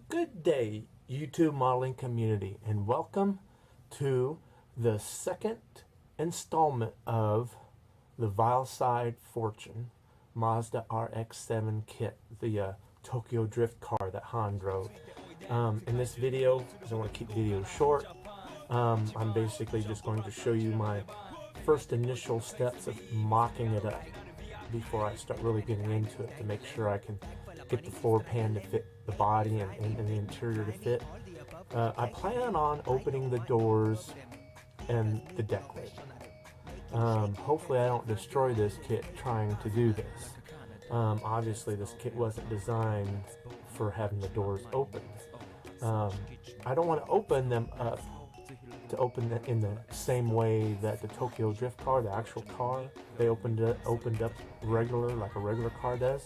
Good day, YouTube modeling community, and welcome to the second installment of the Vielside Fortune Mazda RX-7 kit, the Tokyo Drift car that Han drove. In this video, because I want to keep videos short, I'm basically just going to show you my first initial steps of mocking it up before I start really getting into it to make sure I can get the floor pan to fit the body and the interior to fit. I plan on opening the doors and the deck lid. Hopefully I don't destroy this kit trying to do this. Obviously this kit wasn't designed for having the doors opened. I don't want to open them up to open them in the same way that the Tokyo Drift car, the actual car, they opened up regular, like a regular car does.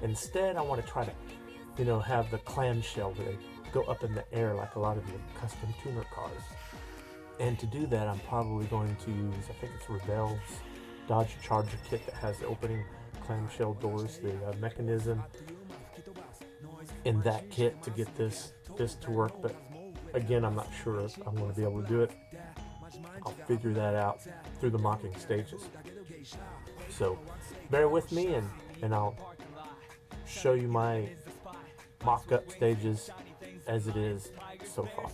Instead, I want to try to, have the clamshell where they go up in the air like a lot of the custom tuner cars. And to do that, I'm probably going to use, I think it's Rebel's Dodge Charger kit that has the opening clamshell doors, the mechanism in that kit to get this to work. But again, I'm not sure if I'm going to be able to do it. I'll figure that out through the mocking stages. So bear with me and I'll show you my mock-up stages as it is so far.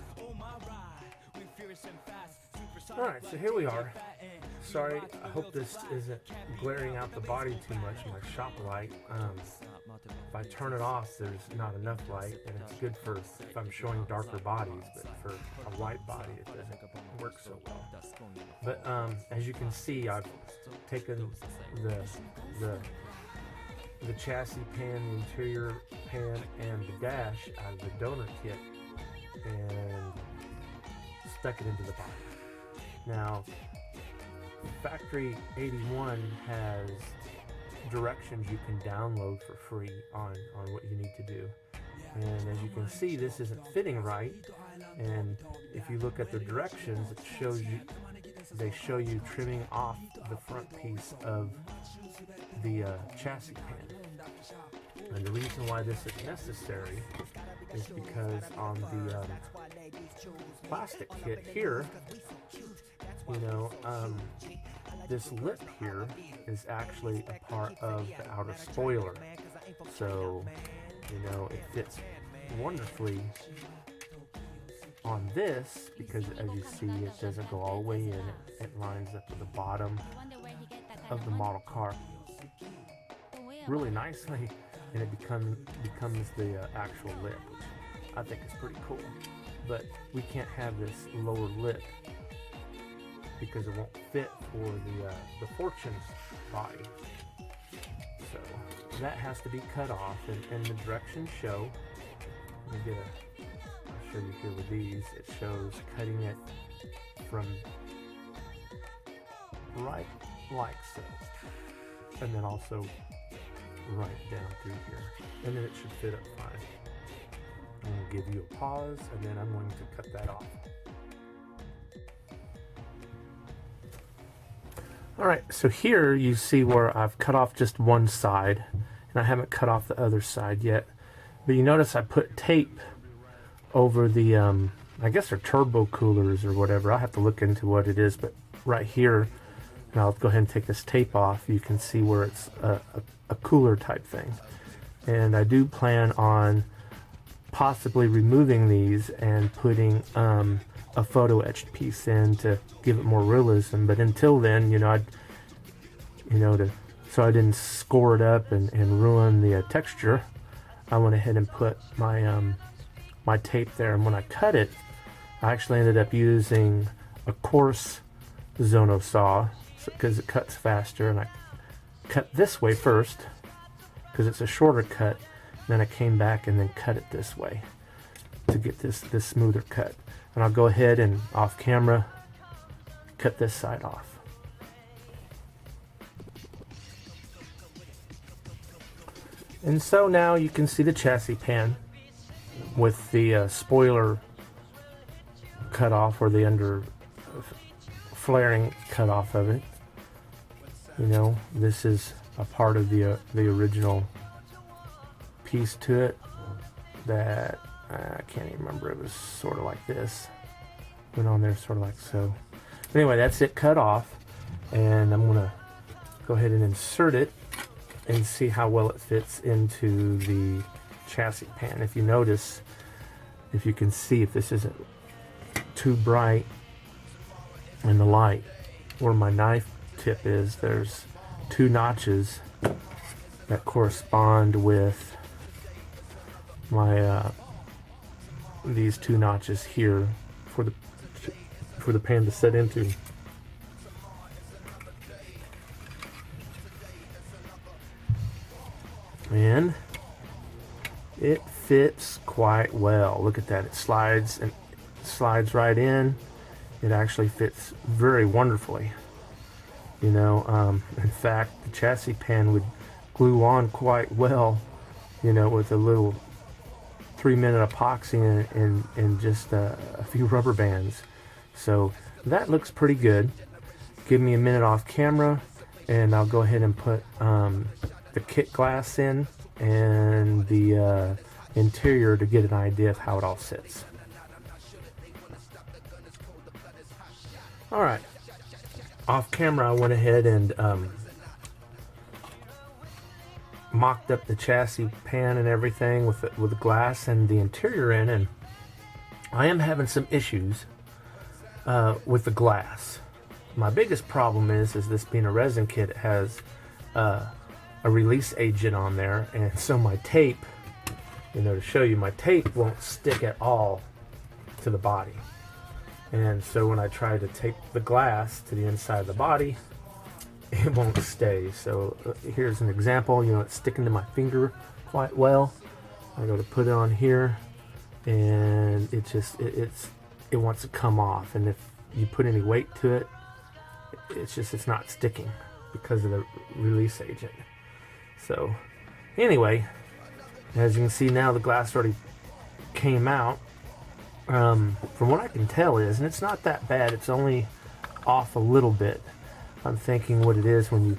Alright, so here we are. Sorry, I hope this isn't glaring out the body too much, my shop light. If I turn it off, there's not enough light, and it's good for if I'm showing darker bodies, but for a white body it doesn't work so well. But as you can see, I've taken the chassis pan, the interior pan, and the dash out of the donor kit and stuck it into the body. Now, Factory 81 has directions you can download for free on what you need to do. And as you can see, this isn't fitting right. And if you look at the directions, it shows you, they show you trimming off the front piece of the chassis pan. And the reason why this is necessary is because on the plastic kit here, this lip here is actually a part of the outer spoiler. So, it fits wonderfully on this because, as you see, it doesn't go all the way in. It lines up with the bottom of the model car really nicely, and it becomes the actual lip, which I think is pretty cool. But we can't have this lower lip because it won't fit for the Fortune body. So that has to be cut off, and the directions show. I'll show you here with these. It shows cutting it from right like so, and then also right down through here, and then it should fit up fine. I'm going to give you a pause, and then I'm going to cut that off. Alright, so here you see where I've cut off just one side, and I haven't cut off the other side yet. But you notice I put tape over the, I guess they're turbo coolers or whatever. I'll have to look into what it is, but right here, and I'll go ahead and take this tape off, you can see where it's a cooler type thing. And I do plan on possibly removing these and putting a photo etched piece in to give it more realism. But until then, so I didn't score it up and ruin the texture, I went ahead and put my my tape there. And when I cut it, I actually ended up using a coarse Zono saw because it cuts faster, and I cut this way first because it's a shorter cut, Then I came back and then cut it this way to get this smoother cut. And I'll go ahead and off camera cut this side off. And so now you can see the chassis pan with the spoiler cut off, or the under flaring cut off of it. You know, this is a part of the original piece to it that I can't even remember. It was sort of like this. Went on there sort of like so. But anyway, that's it cut off, and I'm gonna go ahead and insert it and see how well it fits into the chassis pan. If you notice, if you can see, if this isn't too bright in the light, where my knife tip is, there's 2 notches that correspond with my these 2 notches here for the pan to set into. And it fits quite well. Look at that. It slides and slides right in. It actually fits very wonderfully. You know, in fact, the chassis pan would glue on quite well, you know, with a little 3-minute epoxy and just a few rubber bands. So that looks pretty good. Give me a minute off camera and I'll go ahead and put the kit glass in and the interior to get an idea of how it all sits. Alright, off camera I went ahead and mocked up the chassis pan and everything with the glass and the interior in, and I am having some issues with the glass. My biggest problem is this being a resin kit, it has a release agent on there, and so my tape, you know, to show you, my tape won't stick at all to the body. And so when I try to tape the glass to the inside of the body, it won't stay. So here's an example. You know, it's sticking to my finger quite well. I go to put it on here, and it just it wants to come off. And if you put any weight to it, it's not sticking because of the release agent. So anyway, as you can see now, the glass already came out. From what I can tell is, and it's not that bad, it's only off a little bit. I'm thinking what it is when you,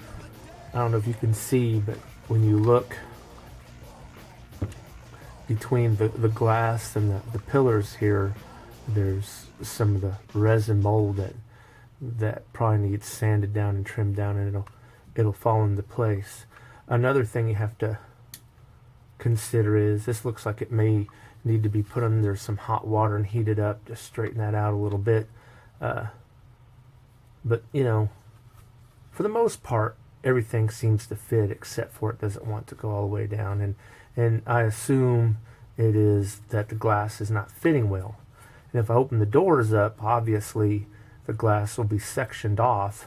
I don't know if you can see, but when you look between the glass and the pillars here, there's some of the resin mold that probably needs sanded down and trimmed down, and it'll fall into place. Another thing you have to consider is this looks like it may need to be put under some hot water and heated up to straighten that out a little bit. But you know, for the most part, everything seems to fit, except for it doesn't want to go all the way down, and I assume it is that the glass is not fitting well. And if I open the doors up, obviously the glass will be sectioned off.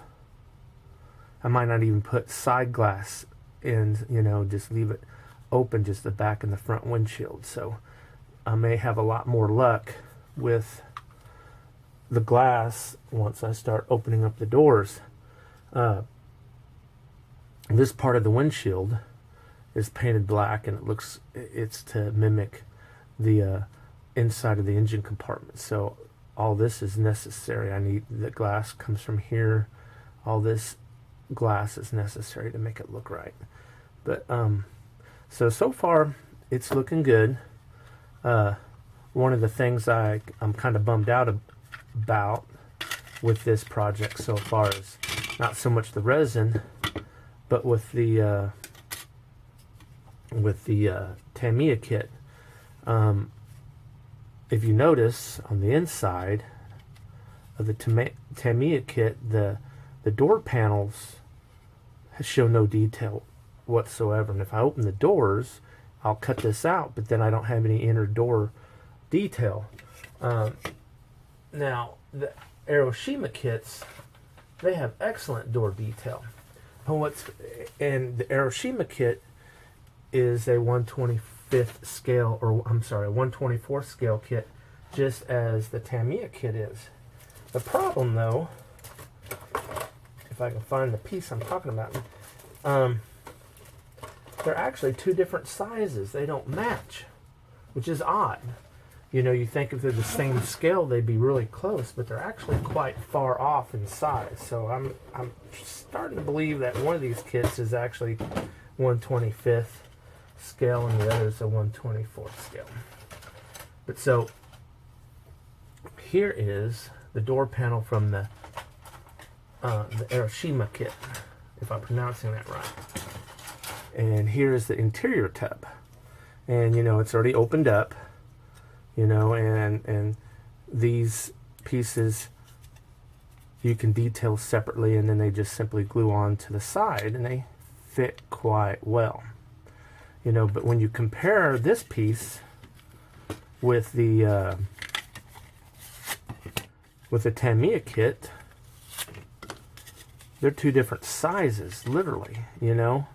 I might not even put side glass in, you know, just leave it open, just the back and the front windshield. So I may have a lot more luck with the glass once I start opening up the doors. This part of the windshield is painted black, and it's to mimic the inside of the engine compartment. So all this is necessary. I need, the glass comes from here. All this glass is necessary to make it look right. But so far it's looking good. One of the things I'm kind of bummed out about with this project so far is not so much the resin, but with the Tamiya kit. If you notice on the inside of the Tamiya kit, the door panels show no detail whatsoever. And if I open the doors, I'll cut this out, but then I don't have any inner door detail. Now, the Aeroshima kits, they have excellent door detail. And the Aeroshima kit is a 1/24 125th scale, or I'm sorry, 124th scale kit, just as the Tamiya kit is. The problem, though, if I can find the piece I'm talking about, they're actually two different sizes. They don't match, which is odd. You know, you think if they're the same scale, they'd be really close, but they're actually quite far off in size. So I'm starting to believe that one of these kits is actually 125th scale and the other is a 124th scale. But so here is the door panel from the Hiroshima kit, if I'm pronouncing that right. And here is the interior tub. And, you know, it's already opened up, you know, and these pieces you can detail separately, and then they just simply glue on to the side, and they fit quite well. You know, but when you compare this piece with the Tamiya kit, they're two different sizes, literally, you know.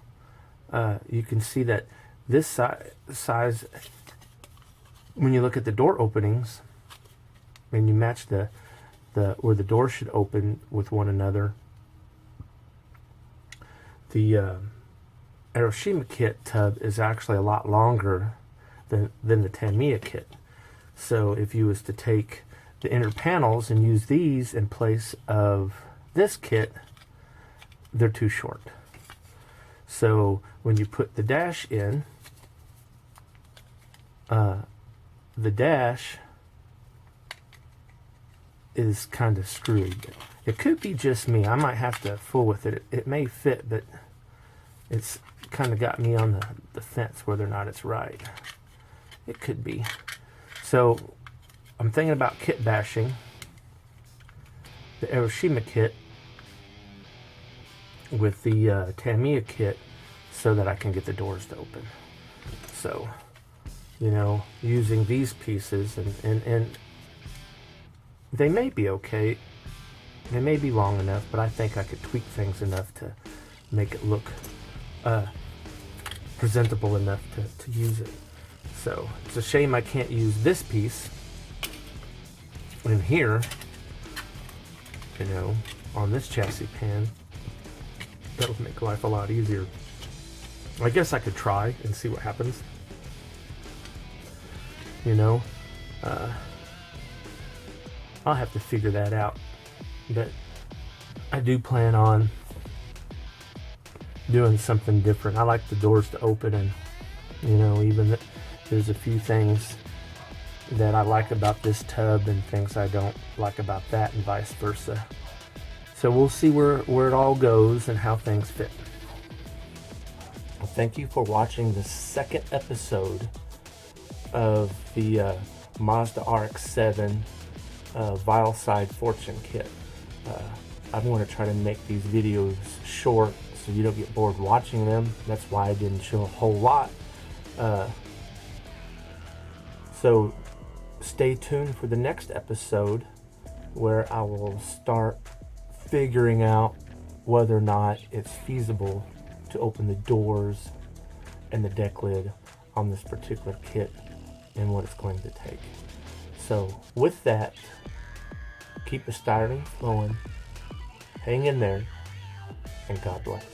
You can see that this size, when you look at the door openings, and you match the where the door should open with one another, the Hiroshima kit tub is actually a lot longer than the Tamiya kit. So if you was to take the inner panels and use these in place of this kit, they're too short. So when you put the dash in, the dash is kind of screwed. It could be just me. I might have to fool with it. It may fit, but it's kind of got me on the fence whether or not it's right. It could be. So I'm thinking about kit bashing the Hiroshima kit with the Tamiya kit so that I can get the doors to open. So, you know, using these pieces, and they may be okay. They may be long enough, but I think I could tweak things enough to make it look presentable enough to use it. So it's a shame I can't use this piece in here, you know, on this chassis pan. That would make life a lot easier. I guess I could try and see what happens. You know, I'll have to figure that out. But I do plan on doing something different. I like the doors to open, and, you know, even there's a few things that I like about this tub and things I don't like about that, and vice versa. So we'll see where it all goes and how things fit. Well, thank you for watching the second episode of the Mazda RX-7 Vielside Fortune kit. I'm going to try to make these videos short so you don't get bored watching them. That's why I didn't show a whole lot. So stay tuned for the next episode, where I will start figuring out whether or not it's feasible to open the doors and the deck lid on this particular kit and what it's going to take. So with that, keep the styling flowing, hang in there, and God bless.